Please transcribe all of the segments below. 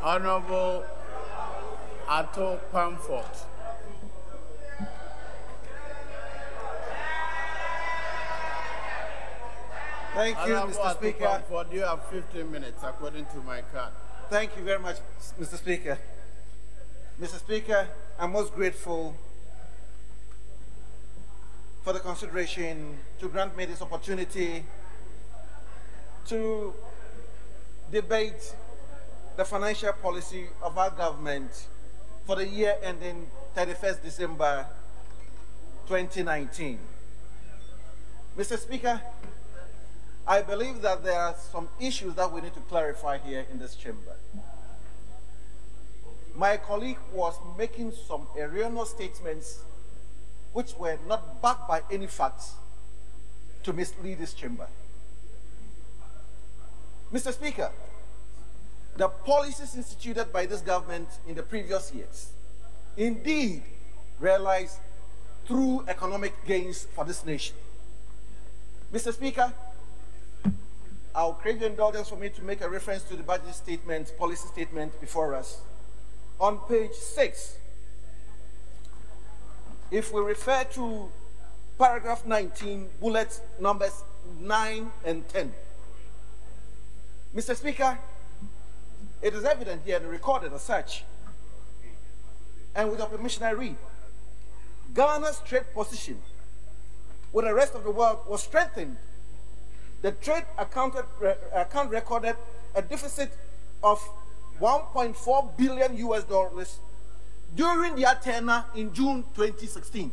Honorable Ato Panford. Thank you, Mr. Speaker. Panford, you have 15 minutes according to my card. Thank you very much, Mr. Speaker. Mr. Speaker, I'm most grateful for the consideration to grant me this opportunity to debate the financial policy of our government for the year ending 31st December 2019. Mr. Speaker, I believe that there are some issues that we need to clarify here in this chamber. My colleague was making some erroneous statements which were not backed by any facts to mislead this chamber. Mr. Speaker, the policies instituted by this government in the previous years indeed realized true economic gains for this nation. Mr. Speaker, I'll crave your indulgence for me to make a reference to the budget statement, policy statement before us. On page 6, if we refer to paragraph 19, bullets numbers 9 and 10. Mr. Speaker, it is evident here and recorded as such, and with your permission I read, Ghana's trade position with the rest of the world was strengthened. The trade account recorded a deficit of 1.4 billion US dollars during their tenure in June 2016.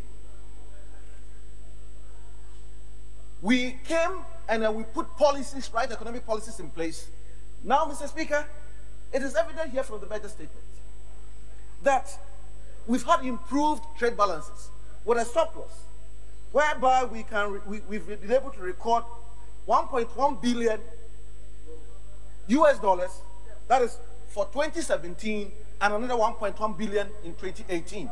We came and we put policies, right, economic policies in place. Now, Mr. Speaker, it is evident here from the budget statement that we've had improved trade balances with a surplus, whereby we've been able to record 1.1 billion US dollars, that is for 2017, and another 1.1 billion in 2018.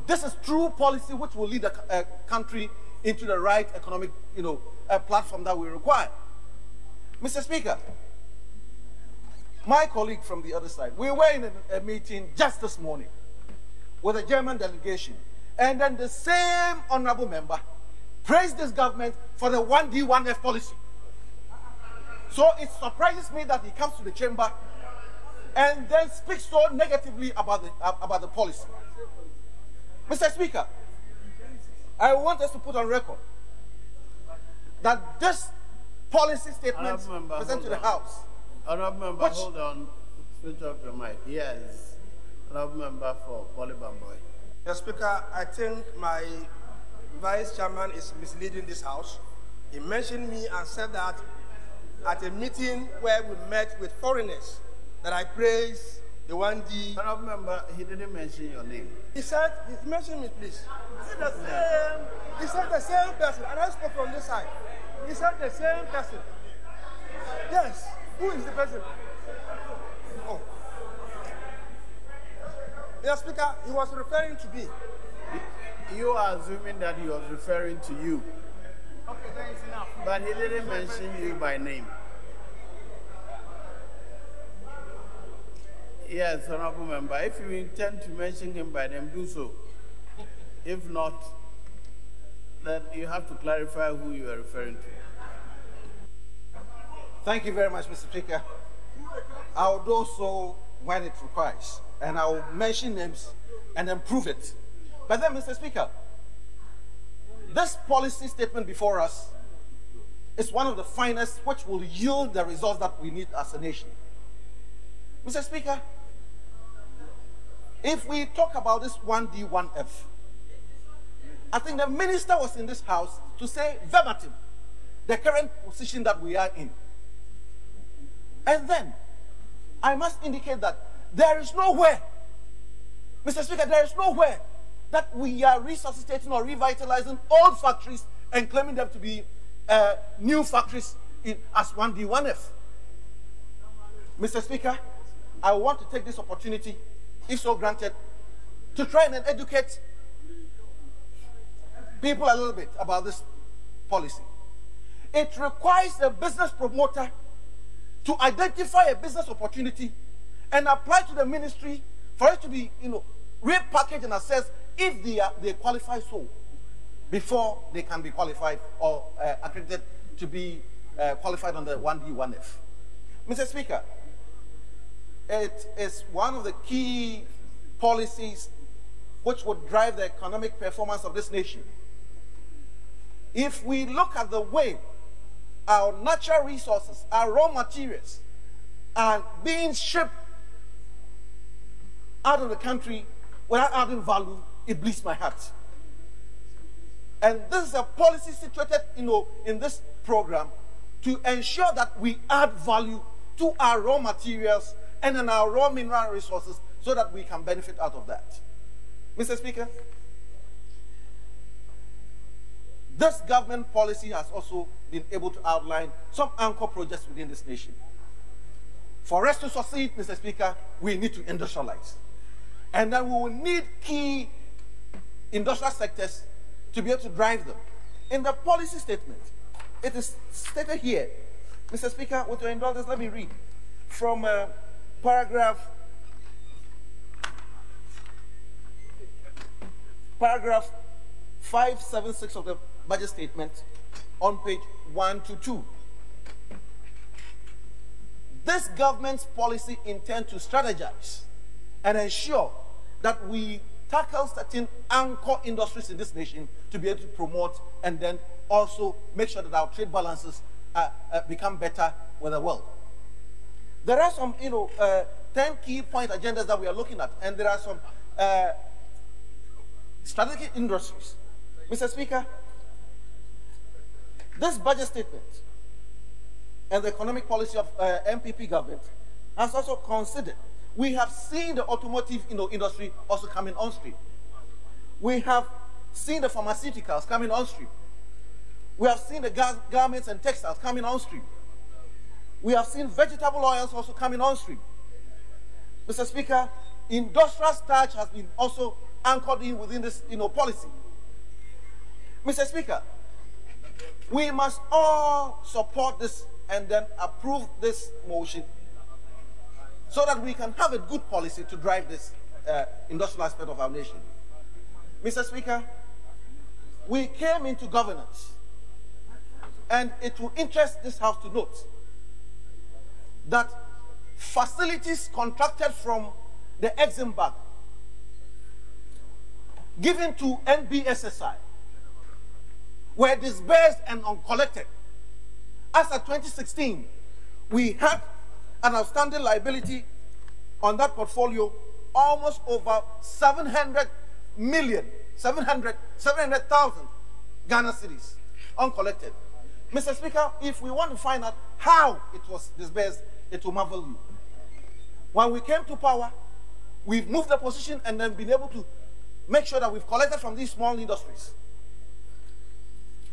This is true policy which will lead a country into the right economic, platform that we require. Mr. Speaker, my colleague from the other side, we were in a meeting just this morning with a German delegation, and then the same honorable member praised this government for the 1D, 1F policy. So it surprises me that he comes to the chamber and then speaks so negatively about the policy. Mr. Speaker, I want us to put on record that this policy statement presented to the House. Honourable Member, hold on. Switch off the mic. Yes. Honourable Member for Polybamboy. Mr. Speaker, I think my Vice Chairman is misleading this House. He mentioned me and said that at a meeting where we met with foreigners, that I praised the 1D. Honourable Member, he didn't mention your name. He mentioned me, please. He said the same person, and I spoke from this side. He said the same person. Yes. Who is the person? Oh. Mr. Speaker, he was referring to me. You are assuming that he was referring to you. Okay, that is enough. But he didn't mention you by name. Yes, Honourable Member, if you intend to mention him by name, do so. If not, then you have to clarify who you are referring to. Thank you very much, Mr. Speaker. I'll do so when it requires, and I'll mention names and then prove it. But then, Mr. Speaker, this policy statement before us is one of the finest which will yield the results that we need as a nation. Mr. Speaker, if we talk about this 1D, 1F, I think the minister was in this House to say verbatim the current position that we are in. And then, I must indicate that there is nowhere, Mr. Speaker, there is nowhere that we are resuscitating or revitalizing old factories and claiming them to be new factories as 1D, 1F. Mr. Speaker, I want to take this opportunity, if so granted, to try and educate people a little bit about this policy. It requires a business promoter to identify a business opportunity and apply to the ministry for it to be, repackaged and assessed if they qualify so before they can be qualified or accredited to be qualified under 1D, 1F. Mr. Speaker, it is one of the key policies which would drive the economic performance of this nation. If we look at the way our natural resources, our raw materials, are being shipped out of the country without adding value, it bleeds my heart. And this is a policy situated, in this program to ensure that we add value to our raw materials and in our raw mineral resources so that we can benefit out of that. Mr. Speaker, this government policy has also been able to outline some anchor projects within this nation. For us to succeed, Mr. Speaker, we need to industrialize. And then we will need key industrial sectors to be able to drive them. In the policy statement, it is stated here, Mr. Speaker, with your indulgence, let me read from paragraph 576 of the budget statement on page 1 to 2. This government's policy intends to strategize and ensure that we tackle certain anchor industries in this nation to be able to promote and then also make sure that our trade balances become better with the world. There are some, 10 key point agendas that we are looking at, and there are some strategic industries. Mr. Speaker, this budget statement and the economic policy of MPP government has also considered. We have seen the automotive industry also coming on stream. We have seen the pharmaceuticals coming on stream. We have seen the garments and textiles coming on stream. We have seen vegetable oils also coming on stream. Mr. Speaker, industrial starch has been also anchored in within this policy. Mr. Speaker, we must all support this and then approve this motion so that we can have a good policy to drive this industrial aspect of our nation. Mr. Speaker, we came into governance, and it will interest this House to note that facilities contracted from the Exim Bank given to NBSSI were disbursed and uncollected. As of 2016, we had an outstanding liability on that portfolio almost over 700,000 Ghana cedis uncollected. Mr. Speaker, if we want to find out how it was disbursed, it will marvel you. When we came to power, we've moved the position and then been able to make sure that we've collected from these small industries.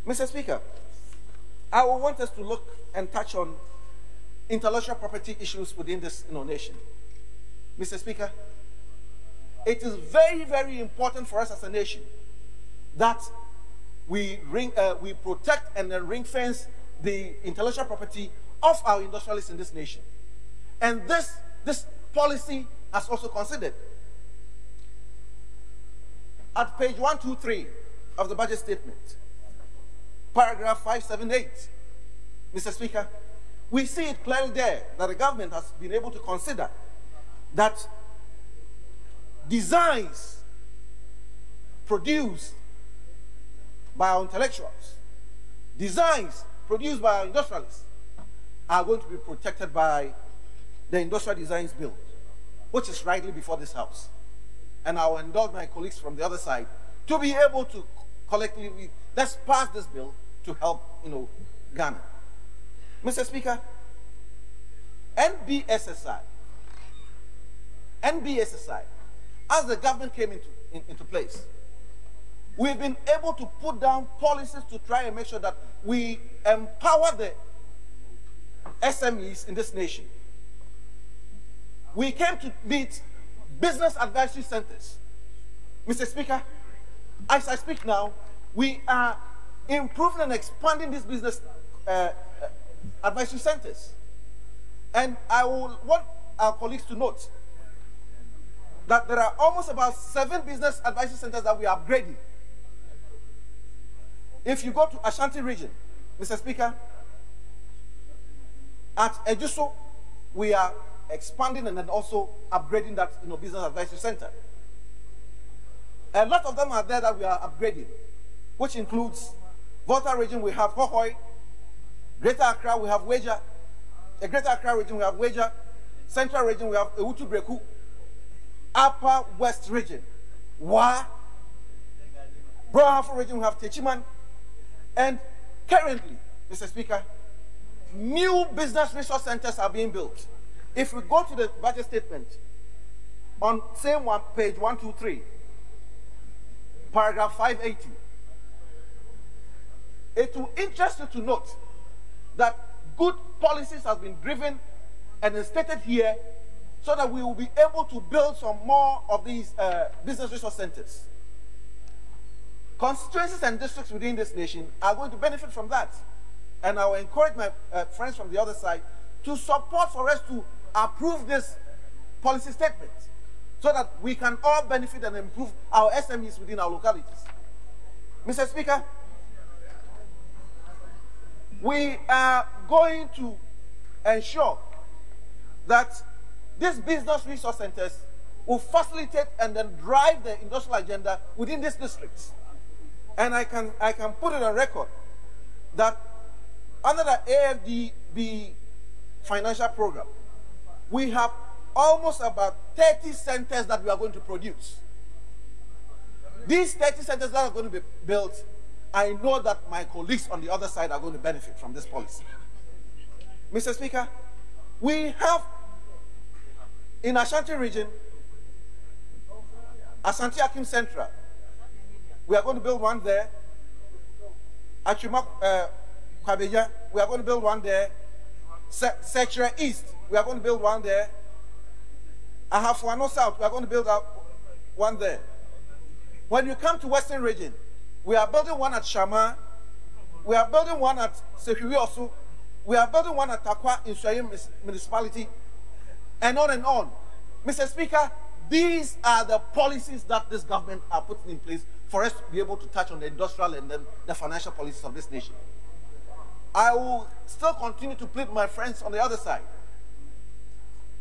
Mr. Speaker, I will want us to look and touch on intellectual property issues within this nation. Mr. Speaker, it is very, very important for us as a nation that we protect and ring fence the intellectual property of our industrialists in this nation. And this policy has also considered. At page 123 of the budget statement, paragraph 578, Mr. Speaker, we see it clearly there that the government has been able to consider that designs produced by our intellectuals, designs produced by our industrialists, are going to be protected by the Industrial Designs Bill, which is rightly before this House. And I will indulge my colleagues from the other side to be able to collectively, let's pass this bill to help, Ghana. Mr. Speaker, NBSSI, as the government came into place, we've been able to put down policies to try and make sure that we empower the SMEs in this nation. We came to meet business advisory centers. Mr. Speaker, as I speak now, we are improving and expanding these business advisory centers. And I will want our colleagues to note that there are almost about 7 business advisory centers that we are upgrading. If you go to Ashanti region, Mr. Speaker, at Ejuso, we are expanding and then also upgrading that business advisory center. A lot of them are there that we are upgrading, which includes Volta region, we have Hohoi. Greater Accra, we have Weja. The Greater Accra region, we have Weja. Central region, we have Ewutu Breku. Upper West region, Wa. Brohafo region, we have Techiman. And currently, Mr. Speaker, new business resource centers are being built. If we go to the budget statement, on same one, page 123, paragraph 580, it will interest you to note that good policies have been driven and instated here so that we will be able to build some more of these business resource centers. Constituencies and districts within this nation are going to benefit from that. And I will encourage my friends from the other side to support for us to approve this policy statement so that we can all benefit and improve our SMEs within our localities. Mr. Speaker, we are going to ensure that these business resource centers will facilitate and then drive the industrial agenda within these districts. And I can put it on record that under the AFDB financial program, we have almost about 30 centers that we are going to produce. These 30 centers that are going to be built, I know that my colleagues on the other side are going to benefit from this policy. Mr. Speaker, we have in Ashanti region, Ashanti Akim Central, we are going to build one there. Achuma Kwabeja, we are going to build one there. Secretary East, we are going to build one there. Ahafuano South, we are going to build one there. When you come to Western region, we are building one at Shama, we are building one at Sekiriosu, we are building one at Takwa in Swahili municipality, and on and on. Mr. Speaker, these are the policies that this government are putting in place for us to be able to touch on the industrial and then the financial policies of this nation. I will still continue to plead with my friends on the other side.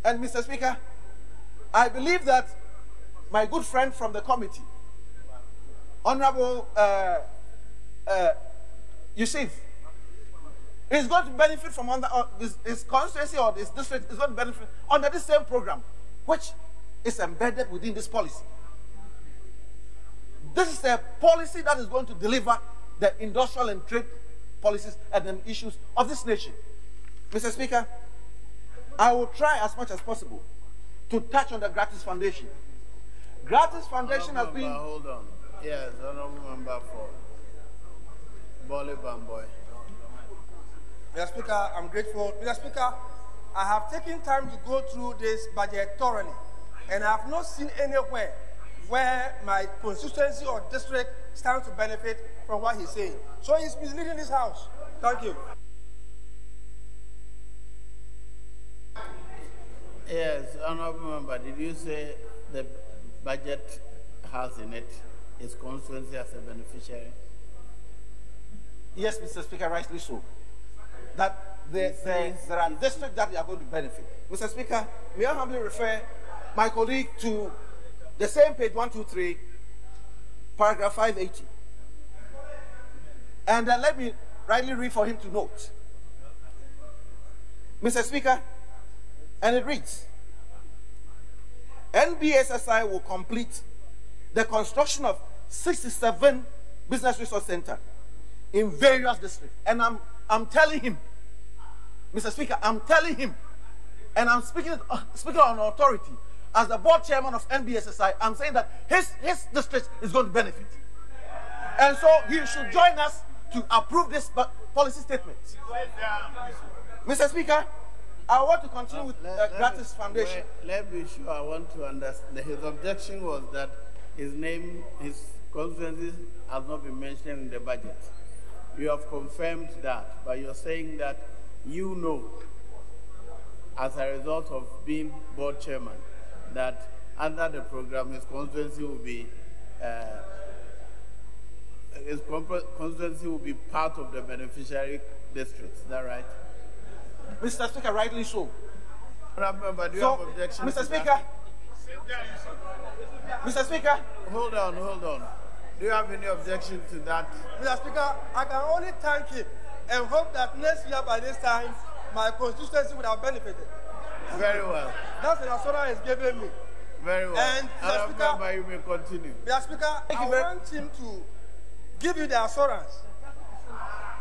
And Mr. Speaker, I believe that my good friend from the committee, Honorable Yusuf, is going to benefit from his constituency or this district is going to benefit under this same program, which is embedded within this policy. This is a policy that is going to deliver the industrial and trade policies and the issues of this nation. Mr. Speaker, I will try as much as possible to touch on the Gratis Foundation. Gratis Foundation has been... Hold on. Yes, Honorable Member for Bole Bamboy. Mr. Speaker, I'm grateful. Mr. Speaker, I have taken time to go through this budget thoroughly, and I have not seen anywhere where my constituency or district stands to benefit from what he's saying. So he's misleading this House. Thank you. Yes, Honorable Member, did you say the budget has in it its constituency as a beneficiary? Yes, Mr. Speaker, rightly so. That there are districts that are going to benefit. Mr. Speaker, may I humbly refer my colleague to the same page 123, paragraph 580. And then let me rightly read for him to note. Mr. Speaker, and it reads, NBSSI will complete the construction of 67 business resource centers in various districts. And I'm telling him, Mr. Speaker, I'm telling him, and I'm speaking on authority, as the board chairman of NBSSI, I'm saying that his district is going to benefit. And so he should join us to approve this policy statement. Mr. Speaker, I want to continue with Gratis Foundation. Let me be sure I want to understand. His objection was that his name, his constituencies have not been mentioned in the budget. You have confirmed that, but you're saying that you know as a result of being board chairman, that under the program, his constituency will be part of the beneficiary districts. Is that right? Mr. Speaker, rightly so. Member, do you have objection? Mr. Speaker. Mr. Speaker. Hold on. Do you have any objection to that? Mr. Speaker, I can only thank him and hope that next year by this time, my constituency would have benefited. Very well. That's the assurance he's given me. Very well. And Mr. Speaker, you may continue. Mr. Speaker, I want him to give you the assurance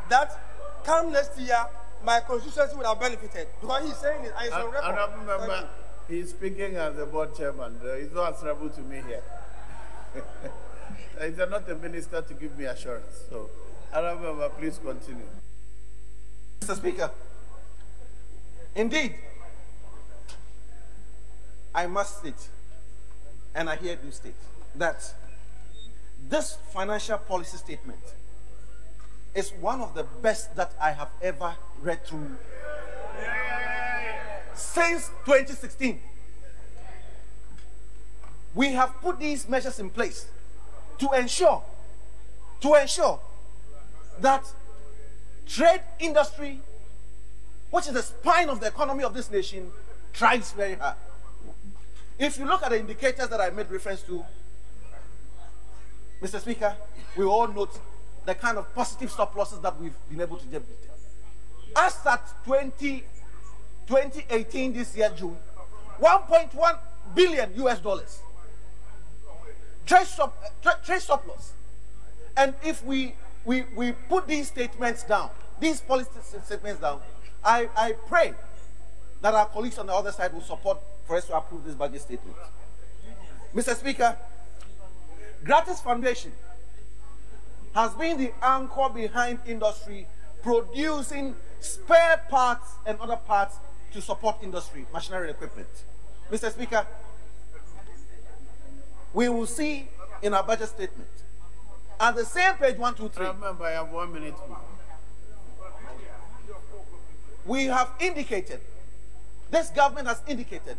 that come next year, my constituency would have benefited. Because he's saying it, and it's on record. Honourable Member, he's speaking as the board chairman. He's not answerable to me here. He's not a minister to give me assurance. So, Honourable Member, please continue. Mr. Speaker, indeed, I must state, and I hear you state, that this financial policy statement is one of the best that I have ever read through since 2016. We have put these measures in place to ensure that trade industry, which is the spine of the economy of this nation, thrives very hard. If you look at the indicators that I made reference to, Mr. Speaker, we all note the kind of positive surpluses that we've been able to generate. As at 2018, this year, June, $1.1 billion US trade surplus. And if we put these statements down, these policy statements down, I pray that our colleagues on the other side will support for us to approve this budget statement. Mr. Speaker, Gratis Foundation has been the anchor behind industry producing spare parts and other parts to support industry, machinery and equipment. Mr. Speaker, we will see in our budget statement, at the same page 1, 2, 3. Remember, I have 1 minute more. We have indicated, this government has indicated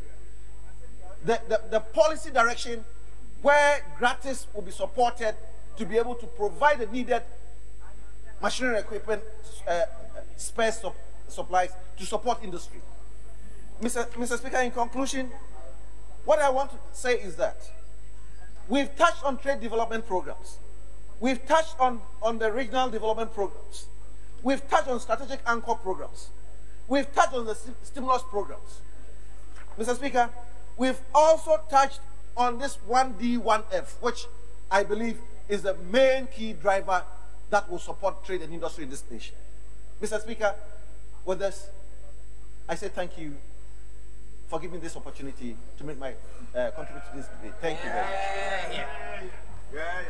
the policy direction where Gratis will be supported to be able to provide the needed machinery and equipment spare supplies to support industry. Mr. Speaker, in conclusion, what I want to say is that we've touched on trade development programs. We've touched on the regional development programs. We've touched on strategic anchor programs. We've touched on the stimulus programs. Mr. Speaker, we've also touched on this 1D, 1F, which I believe is the main key driver that will support trade and industry in this nation. Mr. Speaker, with this, I say thank you for giving me this opportunity to make my contribution to this debate. Thank you very much.